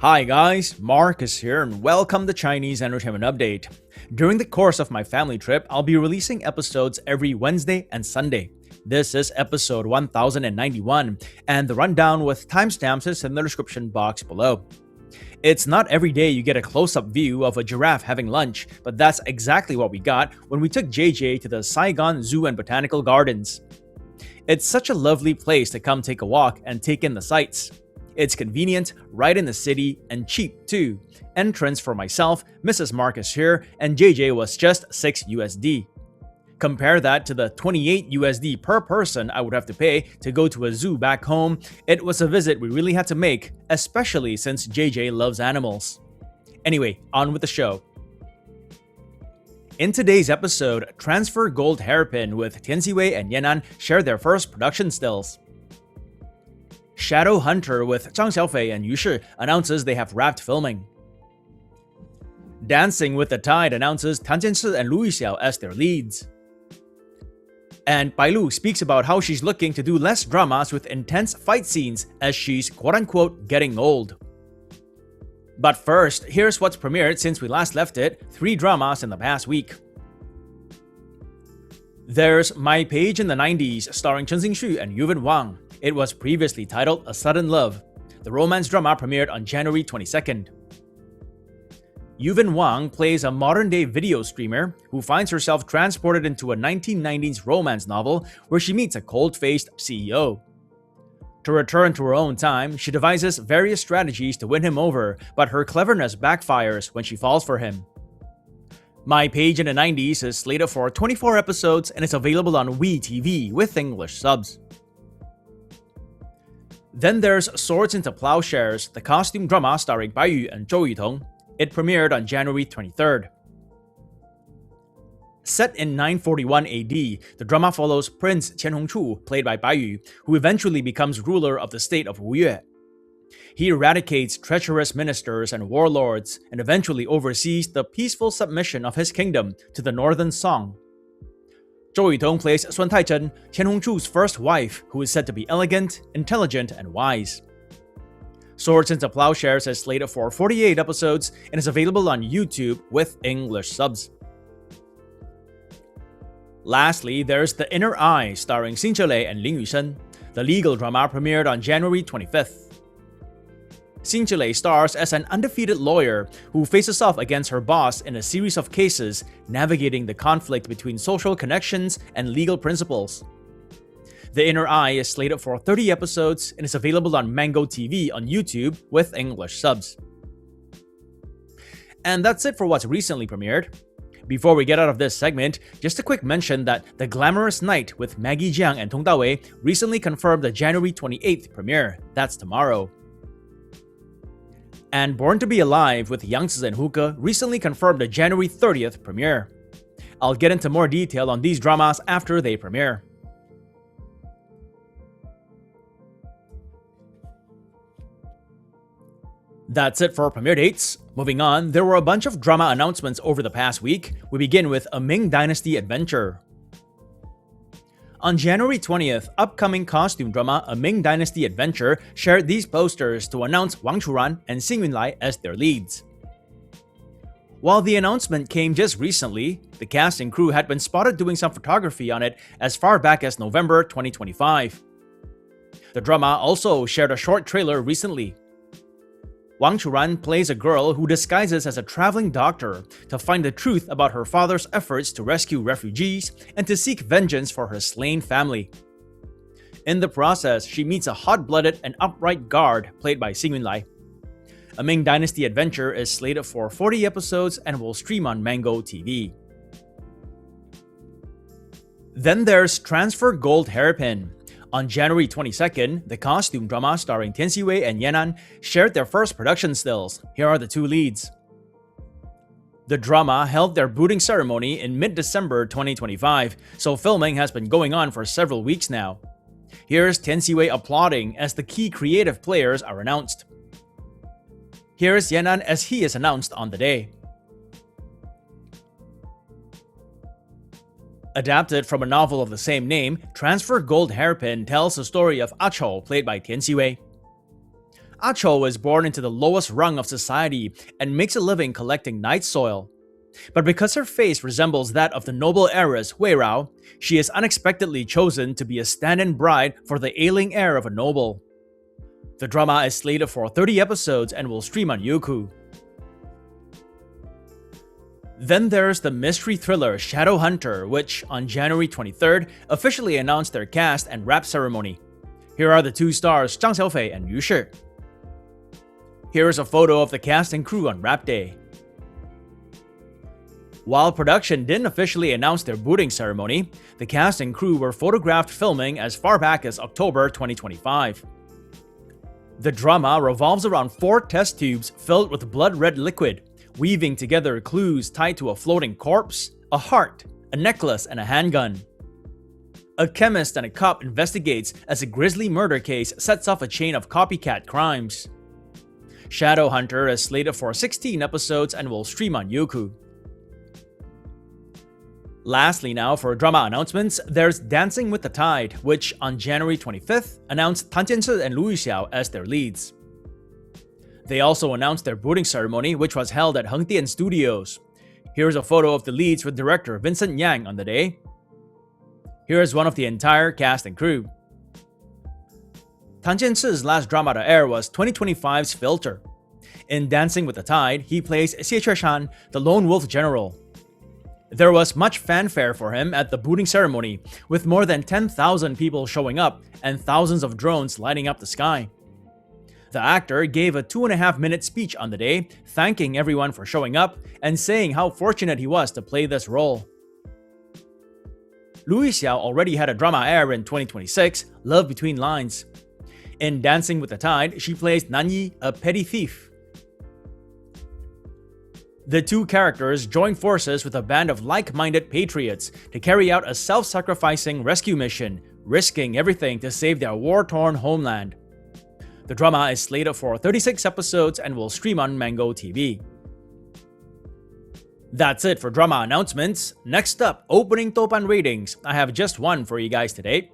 Hi guys, Marcus here and welcome to Chinese Entertainment Update. During the course of my family trip, I'll be releasing episodes every Wednesday and Sunday. This is episode 1091, and the rundown with timestamps is in the description box below. It's not every day you get a close-up view of a giraffe having lunch, but that's exactly what we got when we took JJ to the Saigon Zoo and Botanical Gardens. It's such a lovely place to come take a walk and take in the sights. It's convenient, right in the city, and cheap too. Entrance for myself, Mrs. Marcus here, and JJ was just 6 USD. Compare that to the 28 USD per person I would have to pay to go to a zoo back home. It was a visit we really had to make, especially since JJ loves animals. Anyway, on with the show. In today's episode, Transfer Gold Hairpin with Jianci Lu and Yan'an share their first production stills. Shadow Hunter with Zhang Xiaofei and Yu Shi announces they have wrapped filming. Dancing with the Tide announces Tan Jianci and Lu Yuxiao as their leads. And Bai Lu speaks about how she's looking to do less dramas with intense fight scenes as she's quote-unquote getting old. But first, here's what's premiered since we last left it, 3 dramas in the past week. There's My Page in the 90s starring Chen Xingxu and Yuvin Wang. It was previously titled A Sudden Love. The romance drama premiered on January 22nd. Yuvin Wang plays a modern-day video streamer who finds herself transported into a 1990s romance novel where she meets a cold-faced CEO. To return to her own time, she devises various strategies to win him over, but her cleverness backfires when she falls for him. My Page in the 90s is slated for 24 episodes and is available on IQIYI TV with English subs. Then there's Swords into Plowshares, the costume drama starring Bai Yu and Zhou Yutong. It premiered on January 23rd. Set in 941 AD, the drama follows Prince Qian Hongchu, played by Bai Yu, who eventually becomes ruler of the state of Wuyue. He eradicates treacherous ministers and warlords and eventually oversees the peaceful submission of his kingdom to the northern Song. Zhou Yutong plays Sun Taichen, Qian Hongchu's first wife, who is said to be elegant, intelligent, and wise. Swords into Plowshares is slated for 48 episodes and is available on YouTube with English subs. Lastly, there's The Inner Eye starring Xin Lei and Ling Yushen. The legal drama premiered on January 25th. Xin Lei stars as an undefeated lawyer who faces off against her boss in a series of cases, navigating the conflict between social connections and legal principles. The Inner Eye is slated for 30 episodes and is available on Mango TV on YouTube with English subs. And that's it for what's recently premiered. Before we get out of this segment, just a quick mention that The Glamorous Night with Maggie Jiang and Tong Dawei recently confirmed the January 28th premiere. That's tomorrow. And Born to Be Alive with Yang Zi and Huke recently confirmed the January 30th premiere. I'll get into more detail on these dramas after they premiere. That's it for premiere dates. Moving on, there were a bunch of drama announcements over the past week. We begin with a Ming Dynasty Adventure. On January 20th, upcoming costume drama A Ming Dynasty Adventure shared these posters to announce Wang Churan and Xing Yunlai as their leads. While the announcement came just recently, the cast and crew had been spotted doing some photography on it as far back as November 2025. The drama also shared a short trailer recently. Wang Churan plays a girl who disguises as a traveling doctor to find the truth about her father's efforts to rescue refugees and to seek vengeance for her slain family. In the process, she meets a hot-blooded and upright guard played by Xing Yunlai. A Ming Dynasty Adventure is slated for 40 episodes and will stream on Mango TV. Then there's Transfer Gold Hairpin. On January 22nd, the costume drama starring Jianci Lu and Yan'an shared their first production stills. Here are the 2 leads. The drama held their booting ceremony in mid-December 2025, so filming has been going on for several weeks now. Here's Jianci Lu applauding as the key creative players are announced. Here's Yan'an as he is announced on the day. Adapted from a novel of the same name, Transfer Gold Hairpin tells the story of Achou, played by Jianci Lu. Chou is born into the lowest rung of society and makes a living collecting night soil. But because her face resembles that of the noble heiress Wei Rao, she is unexpectedly chosen to be a stand-in bride for the ailing heir of a noble. The drama is slated for 30 episodes and will stream on Youku. Then there's the mystery thriller Shadowhunter, which on January 23rd officially announced their cast and wrap ceremony. Here are the two stars Zhang Xiaofei and Yu Shi. Here is a photo of the cast and crew on wrap day. While production didn't officially announce their booting ceremony, the cast and crew were photographed filming as far back as October 2025. The drama revolves around 4 test tubes filled with blood-red liquid, weaving together clues tied to a floating corpse, a heart, a necklace, and a handgun. A chemist and a cop investigates as a grisly murder case sets off a chain of copycat crimes. Shadowhunter is slated for 16 episodes and will stream on Youku. Lastly now, for drama announcements, there's Dancing with the Tide, which on January 25th announced Tan Jianci and Lu Yuxiao as their leads. They also announced their booting ceremony, which was held at Hengdian Studios. Here's a photo of the leads with director Vincent Yang on the day. Here is one of the entire cast and crew. Tan Jianci's last drama to air was 2025's Filter. In Dancing with the Tide, he plays Xie Chueshan, the lone wolf general. There was much fanfare for him at the booting ceremony, with more than 10,000 people showing up and thousands of drones lighting up the sky. The actor gave a 2.5-minute speech on the day, thanking everyone for showing up and saying how fortunate he was to play this role. Lu Yuxiao already had a drama air in 2026, Love Between Lines. In Dancing with the Tide, she plays Nan Yi, a petty thief. The two characters join forces with a band of like-minded patriots to carry out a self-sacrificing rescue mission, risking everything to save their war-torn homeland. The drama is slated for 36 episodes and will stream on Mango TV. That's it for drama announcements. Next up, opening Douban ratings. I have just one for you guys today.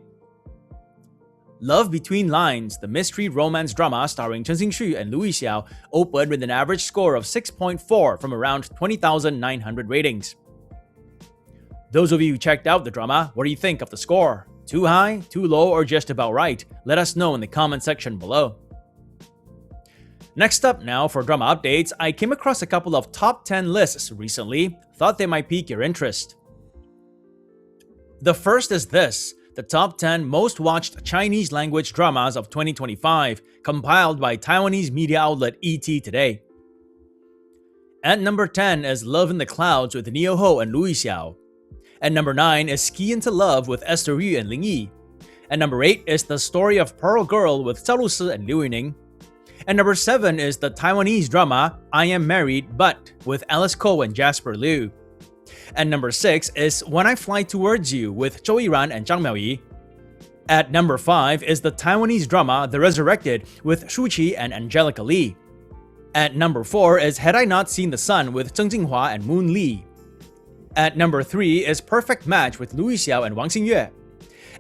Love Between Lines, the mystery romance drama starring Chen Xingxu and Lu Yuxiao, opened with an average score of 6.4 from around 20,900 ratings. Those of you who checked out the drama, what do you think of the score? Too high, too low, or just about right? Let us know in the comment section below. Next up now, for drama updates, I came across a couple of top 10 lists recently, thought they might pique your interest. The first is this, the top 10 most watched Chinese language dramas of 2025, compiled by Taiwanese media outlet ET Today. At number 10 is Love in the Clouds with Neo Ho and Lu Yuxiao. At number 9 is Ski into Love with Esther Yu and Ling Yi. At number 8 is The Story of Pearl Girl with Zhao Lusi and Liu Yuning. And number 7 is the Taiwanese drama I Am Married But with Alice Ko and Jasper Liu. And number 6 is When I Fly Towards You with Zhou Yiran and Zhang Miaoyi. At number 5 is the Taiwanese drama The Resurrected with Shu Qi and Angelica Lee. At number 4 is Had I Not Seen the Sun with Zheng Jinghua and Moon Lee. At number 3 is Perfect Match with Lu Yuxiao and Wang Xingyue.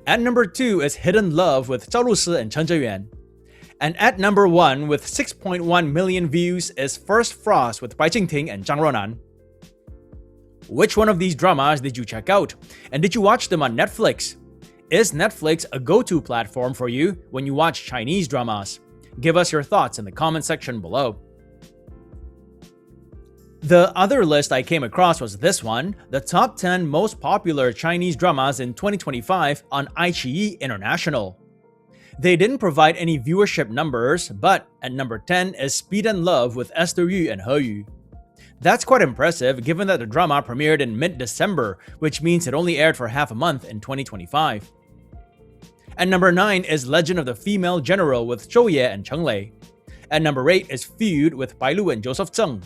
At number 2 is Hidden Love with Zhao Lusi and Chen Zheyuan. And at number 1 with 6.1 million views is First Frost with Bai Jingting and Zhang Ronan. Which one of these dramas did you check out? And did you watch them on Netflix? Is Netflix a go-to platform for you when you watch Chinese dramas? Give us your thoughts in the comment section below. The other list I came across was this one, the top 10 most popular Chinese dramas in 2025 on IQIYI International. They didn't provide any viewership numbers, but at number 10 is Speed and Love with Esther Yu and He Yu. That's quite impressive given that the drama premiered in mid-December, which means it only aired for half a month in 2025. At number 9 is Legend of the Female General with Zhou Ye and Cheng Lei. At number 8 is Feud with Bai Lu and Joseph Zheng.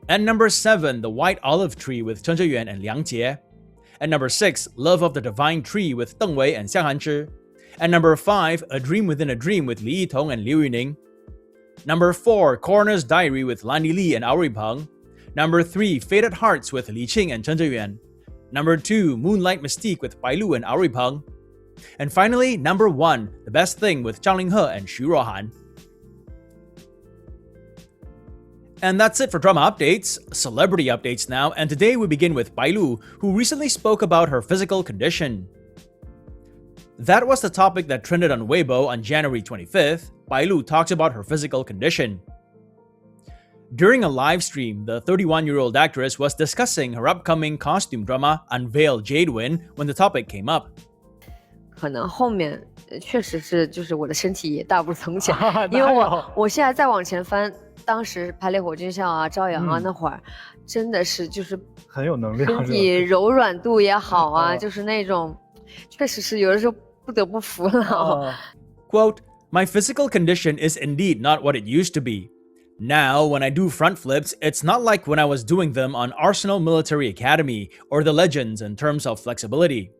At number 7, The White Olive Tree with Chen Zheyuan and Liang Jie. At number 6, Love of the Divine Tree with Deng Wei and Xiang Hanzhi. At number 5, A Dream Within a Dream with Li Yitong and Liu Yuning. Number 4, Coroner's Diary with Lan Li and Ao Ripeng. Number 3, Faded Hearts with Li Qing and Chen Zheyuan. Number 2, Moonlight Mystique with Bai Lu and Ao Ripeng. And finally, number 1, The Best Thing with Zhang Linghe and Xu Ruohan. And that's it for drama updates, celebrity updates now, and today we begin with Bai Lu, who recently spoke about her physical condition. That was the topic that trended on Weibo on January 25th. Bai Lu talks about her physical condition. During a live stream, the 31-year-old actress was discussing her upcoming costume drama Unveil Jadewin when the topic came up. 可能后面确实是就是我的身体也大不如从前，因为我现在再往前翻，当时排列火军校啊、朝阳啊那会儿，真的是就是很有能量，身体柔软度也好啊，就是那种确实是有的时候不得不服了。Quote, "My physical condition is indeed not what it used to be. Now, when I do front flips, it's not like when I was doing them on Arsenal Military Academy or the Legends in terms of flexibility.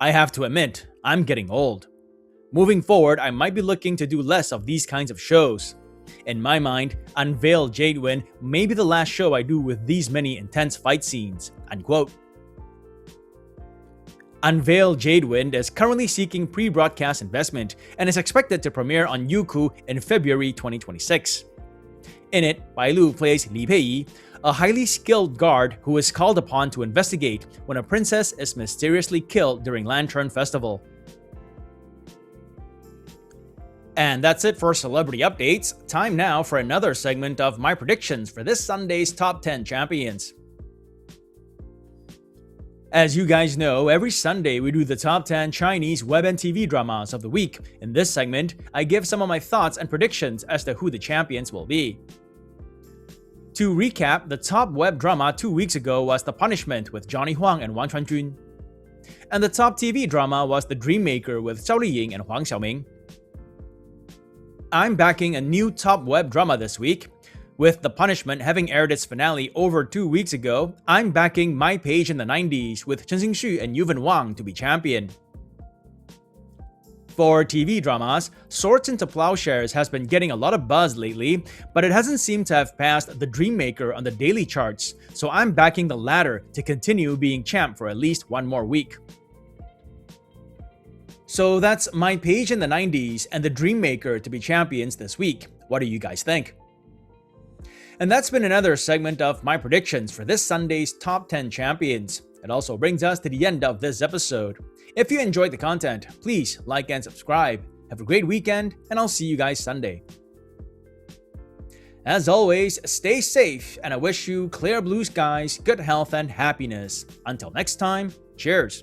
I have to admit, I'm getting old. Moving forward, I might be looking to do less of these kinds of shows. In my mind, Unveil Jadewin may be the last show I do with these many intense fight scenes." Unquote. Unveil Jadewin is currently seeking pre-broadcast investment and is expected to premiere on Youku in February 2026. In it, Bai Lu plays Li Peiyi, a highly skilled guard who is called upon to investigate when a princess is mysteriously killed during Lantern Festival. And that's it for celebrity updates. Time now for another segment of my predictions for this Sunday's Top 10 Champions. As you guys know, every Sunday we do the top 10 Chinese web and TV dramas of the week. In this segment, I give some of my thoughts and predictions as to who the champions will be. To recap, the top web drama 2 weeks ago was The Punishment with Johnny Huang and Wang Chuanjun. And the top TV drama was The Dreammaker with Zhao Liying and Huang Xiaoming. I'm backing a new top web drama this week. With The Punishment having aired its finale over 2 weeks ago, I'm backing My Page in the 90s with Chen Xingxu and Yuven Wang to be champion. For TV dramas, Swords into Plowshares has been getting a lot of buzz lately, but it hasn't seemed to have passed The Dreammaker on the daily charts, so I'm backing the latter to continue being champ for at least one more week. So that's My Page in the 90s and The Dreammaker to be champions this week. What do you guys think? And that's been another segment of my predictions for this Sunday's Top 10 Champions. It also brings us to the end of this episode. If you enjoyed the content, please like and subscribe. Have a great weekend, and I'll see you guys Sunday. As always, stay safe, and I wish you clear blue skies, good health, and happiness. Until next time, cheers!